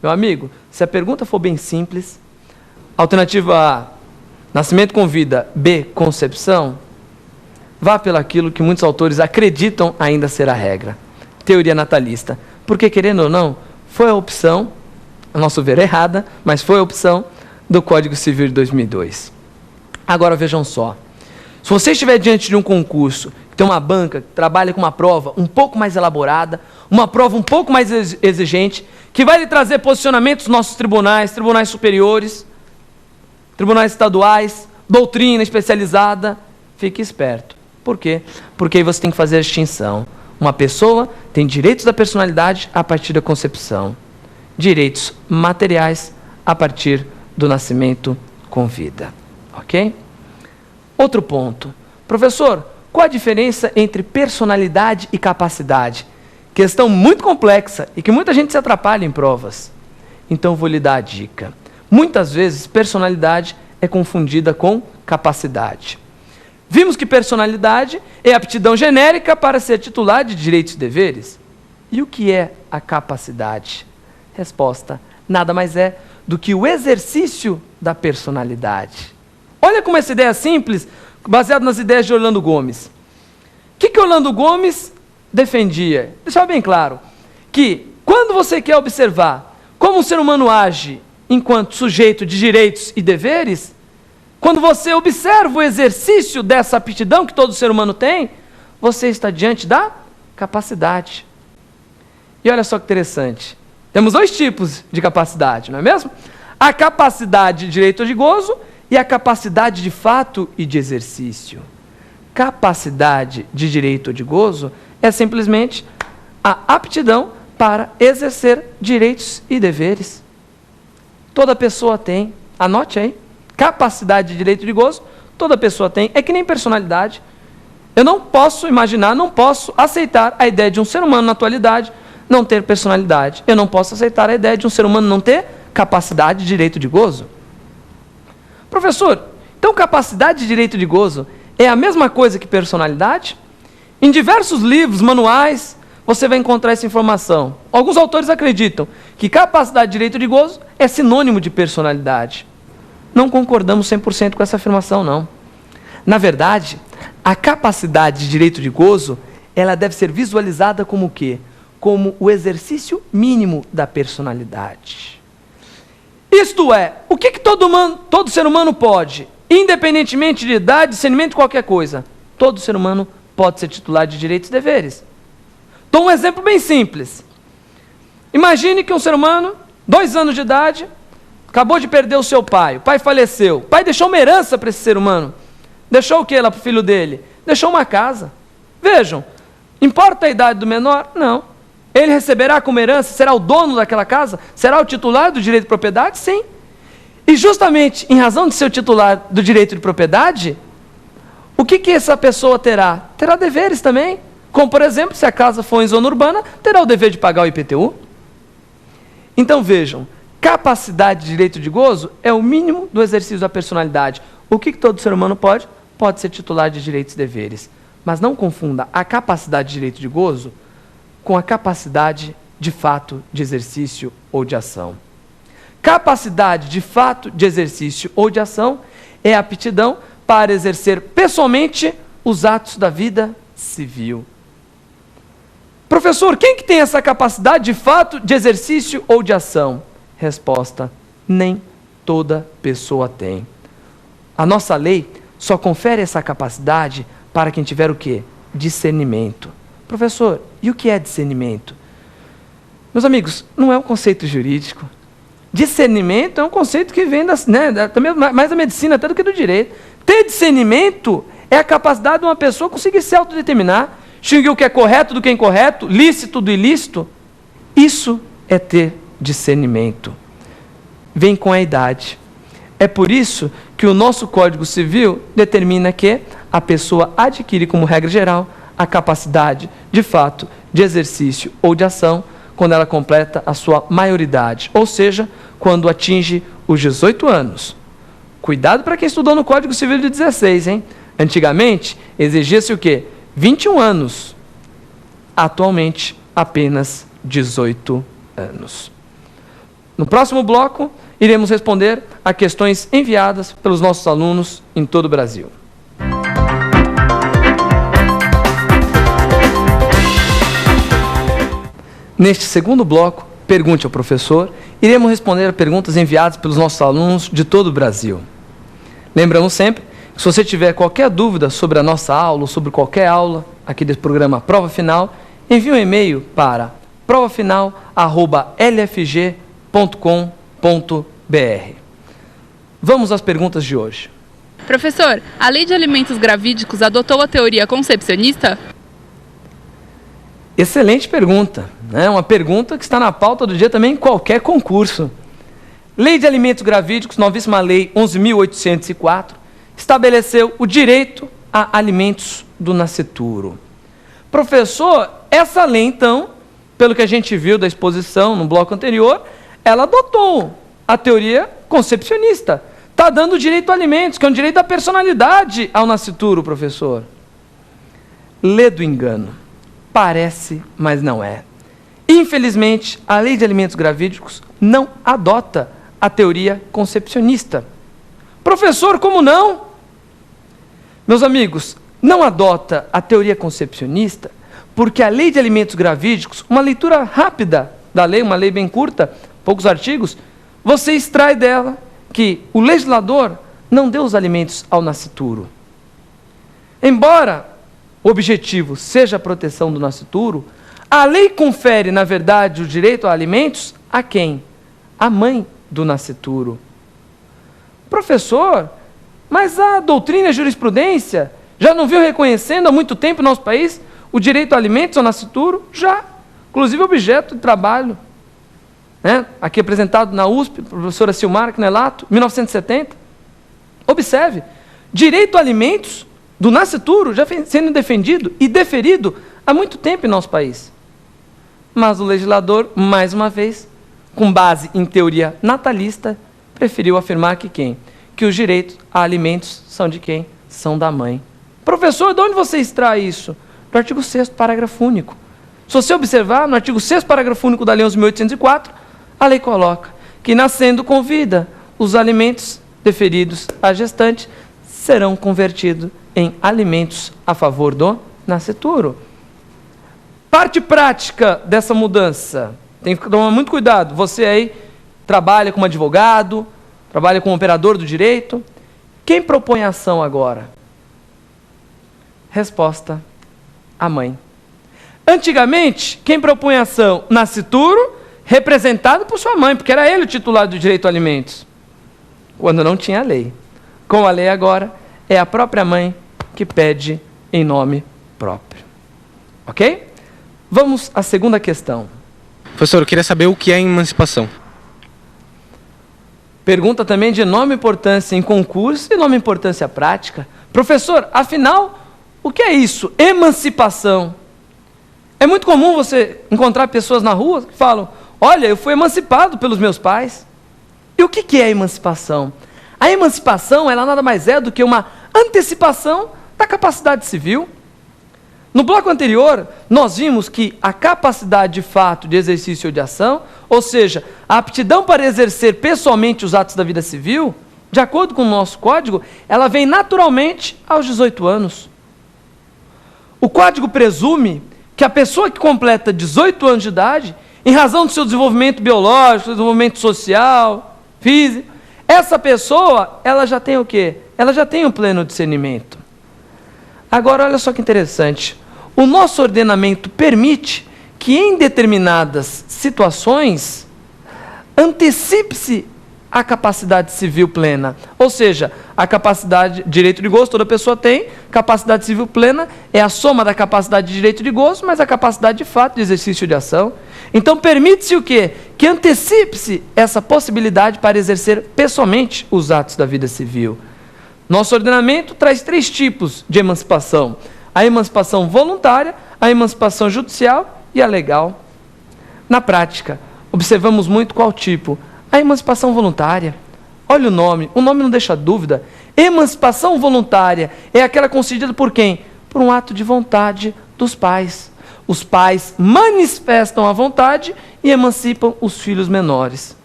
Meu amigo, se a pergunta for bem simples, alternativa A, nascimento com vida, B, concepção, vá pelaquilo que muitos autores acreditam ainda ser a regra. Teoria natalista. Porque, querendo ou não, foi a opção, a nosso ver errada, mas foi a opção do Código Civil de 2002. Agora vejam só. Se você estiver diante de um concurso, que tem uma banca que trabalha com uma prova um pouco mais elaborada, uma prova um pouco mais exigente, que vai lhe trazer posicionamentos nos nossos tribunais, tribunais superiores, tribunais estaduais, doutrina especializada, fique esperto. Por quê? Porque aí você tem que fazer a distinção. Uma pessoa tem direitos da personalidade a partir da concepção, direitos materiais a partir do nascimento com vida. Ok? Outro ponto. Professor, qual a diferença entre personalidade e capacidade? Questão muito complexa e que muita gente se atrapalha em provas. Então vou lhe dar a dica. Muitas vezes personalidade é confundida com capacidade. Vimos que personalidade é aptidão genérica para ser titular de direitos e deveres. E o que é a capacidade? Resposta: nada mais é do que o exercício da personalidade. Olha como essa ideia é simples, baseada nas ideias de Orlando Gomes. O que Orlando Gomes defendia? Deixava bem claro que quando você quer observar como um ser humano age enquanto sujeito de direitos e deveres, quando você observa o exercício dessa aptidão que todo ser humano tem, você está diante da capacidade. E olha só que interessante. Temos dois tipos de capacidade, não é mesmo? A capacidade de direito ou de gozo e a capacidade de fato e de exercício. Capacidade de direito ou de gozo é simplesmente a aptidão para exercer direitos e deveres. Toda pessoa tem, anote aí, capacidade de direito e de gozo, toda pessoa tem, é que nem personalidade. Eu não posso imaginar, não posso aceitar a ideia de um ser humano na atualidade não ter personalidade. Eu não posso aceitar a ideia de um ser humano não ter capacidade de direito de gozo. Professor, então capacidade de direito de gozo é a mesma coisa que personalidade? Em diversos livros, manuais, você vai encontrar essa informação. Alguns autores acreditam que capacidade de direito de gozo é sinônimo de personalidade. Não concordamos 100% com essa afirmação, não. Na verdade, a capacidade de direito de gozo, ela deve ser visualizada como o quê? Como o exercício mínimo da personalidade. Isto é, o que todo ser humano pode? Independentemente de idade, discernimento, qualquer coisa. Todo ser humano pode ser titular de direitos e deveres. Dou um exemplo bem simples. Imagine que um ser humano, 2 anos de idade, acabou de perder o seu pai. O pai faleceu. O pai deixou uma herança para esse ser humano. Deixou o que lá para o filho dele? Deixou uma casa. Vejam, importa a idade do menor? Não. Ele receberá como herança? Será o dono daquela casa? Será o titular do direito de propriedade? Sim. E justamente em razão de ser o titular do direito de propriedade, o que essa pessoa terá? Terá deveres também. Como, por exemplo, se a casa for em zona urbana, terá o dever de pagar o IPTU. Então vejam, capacidade de direito de gozo é o mínimo do exercício da personalidade. O que todo ser humano pode? Pode ser titular de direitos e deveres. Mas não confunda a capacidade de direito de gozo com a capacidade de fato de exercício ou de ação. Capacidade de fato de exercício ou de ação é a aptidão para exercer pessoalmente os atos da vida civil. Professor, quem que tem essa capacidade de fato de exercício ou de ação? Resposta: nem toda pessoa tem. A nossa lei só confere essa capacidade para quem tiver o quê? Discernimento. Professor, e o que é discernimento? Meus amigos, não é um conceito jurídico. Discernimento é um conceito que vem mais da medicina até do que do direito. Ter discernimento é a capacidade de uma pessoa conseguir se autodeterminar, distinguir o que é correto do que é incorreto, lícito do ilícito. Isso é ter discernimento. Vem com a idade. É por isso que o nosso Código Civil determina que a pessoa adquire como regra geral a capacidade, de fato, de exercício ou de ação quando ela completa a sua maioridade, ou seja, quando atinge os 18 anos. Cuidado para quem estudou no Código Civil de 16, hein? Antigamente, exigia-se o quê? 21 anos. Atualmente, apenas 18 anos. No próximo bloco, iremos responder a questões enviadas pelos nossos alunos em todo o Brasil. Neste segundo bloco, Pergunte ao Professor, iremos responder a perguntas enviadas pelos nossos alunos de todo o Brasil. Lembramos sempre que se você tiver qualquer dúvida sobre a nossa aula ou sobre qualquer aula aqui desse programa Prova Final, envie um e-mail para provafinal@lfg.com.br. Vamos às perguntas de hoje. Professor, a Lei de Alimentos Gravídicos adotou a teoria concepcionista? Excelente pergunta, né? Uma pergunta que está na pauta do dia também em qualquer concurso. Lei de Alimentos Gravídicos, novíssima Lei 11.804, estabeleceu o direito a alimentos do nascituro. Professor, essa lei, então, pelo que a gente viu da exposição no bloco anterior, ela adotou a teoria concepcionista. Está dando o direito a alimentos, que é um direito da personalidade ao nascituro, professor. Lê do engano. Parece, mas não é. Infelizmente, a Lei de Alimentos Gravídicos não adota a teoria concepcionista. Professor, como não? Meus amigos, não adota a teoria concepcionista porque a Lei de Alimentos Gravídicos, uma leitura rápida da lei, uma lei bem curta, poucos artigos, você extrai dela que o legislador não deu os alimentos ao nascituro. Embora o objetivo seja a proteção do nascituro, a lei confere, na verdade, o direito a alimentos a quem? A mãe do nascituro. Professor, mas a doutrina e a jurisprudência já não vinham reconhecendo há muito tempo no nosso país o direito a alimentos ao nascituro? Já. Inclusive objeto de trabalho, né? Aqui apresentado na USP, professora Silmara Knelato, 1970. Observe, direito a alimentos do nascituro já vem sendo defendido e deferido há muito tempo em nosso país. Mas o legislador, mais uma vez, com base em teoria natalista, preferiu afirmar que quem? Que os direitos a alimentos são de quem? São da mãe. Professor, de onde você extrai isso? Do artigo 6º, parágrafo único. Se você observar, no artigo 6º, parágrafo único da Lei 11.804, a lei coloca que, nascendo com vida, os alimentos deferidos à gestante serão convertidos em alimentos a favor do nascituro. Parte prática dessa mudança. Tem que tomar muito cuidado. Você aí trabalha como advogado, trabalha como operador do direito. Quem propõe a ação agora? Resposta: a mãe. Antigamente, quem propunha a ação? Nascituro, representado por sua mãe, porque era ele o titular do direito a alimentos. Quando não tinha lei. Com a lei agora, é a própria mãe que pede em nome próprio. Ok? Vamos à segunda questão. Professor, eu queria saber o que é emancipação. Pergunta também de enorme importância em concurso e enorme importância prática. Professor, afinal, o que é isso? Emancipação. É muito comum você encontrar pessoas na rua que falam: olha, eu fui emancipado pelos meus pais. E o que é a emancipação? A emancipação, ela nada mais é do que uma antecipação da capacidade civil. No bloco anterior, nós vimos que a capacidade de fato de exercício ou de ação, ou seja, a aptidão para exercer pessoalmente os atos da vida civil, de acordo com o nosso código, ela vem naturalmente aos 18 anos. O código presume que a pessoa que completa 18 anos de idade, em razão do seu desenvolvimento biológico, desenvolvimento social, físico, essa pessoa, ela já tem o quê? Ela já tem um pleno discernimento. Agora, olha só que interessante. O nosso ordenamento permite que, em determinadas situações, antecipe-se a capacidade civil plena. Ou seja, a capacidade, direito de gozo, toda pessoa tem, capacidade civil plena é a soma da capacidade de direito de gozo, mas a capacidade de fato de exercício de ação. Então, permite-se o quê? Que antecipe-se essa possibilidade para exercer pessoalmente os atos da vida civil. Nosso ordenamento traz 3 tipos de emancipação: a emancipação voluntária, a emancipação judicial e a legal. Na prática, observamos muito qual tipo? A emancipação voluntária. Olha o nome não deixa dúvida. Emancipação voluntária é aquela concedida por quem? Por um ato de vontade dos pais. Os pais manifestam a vontade e emancipam os filhos menores.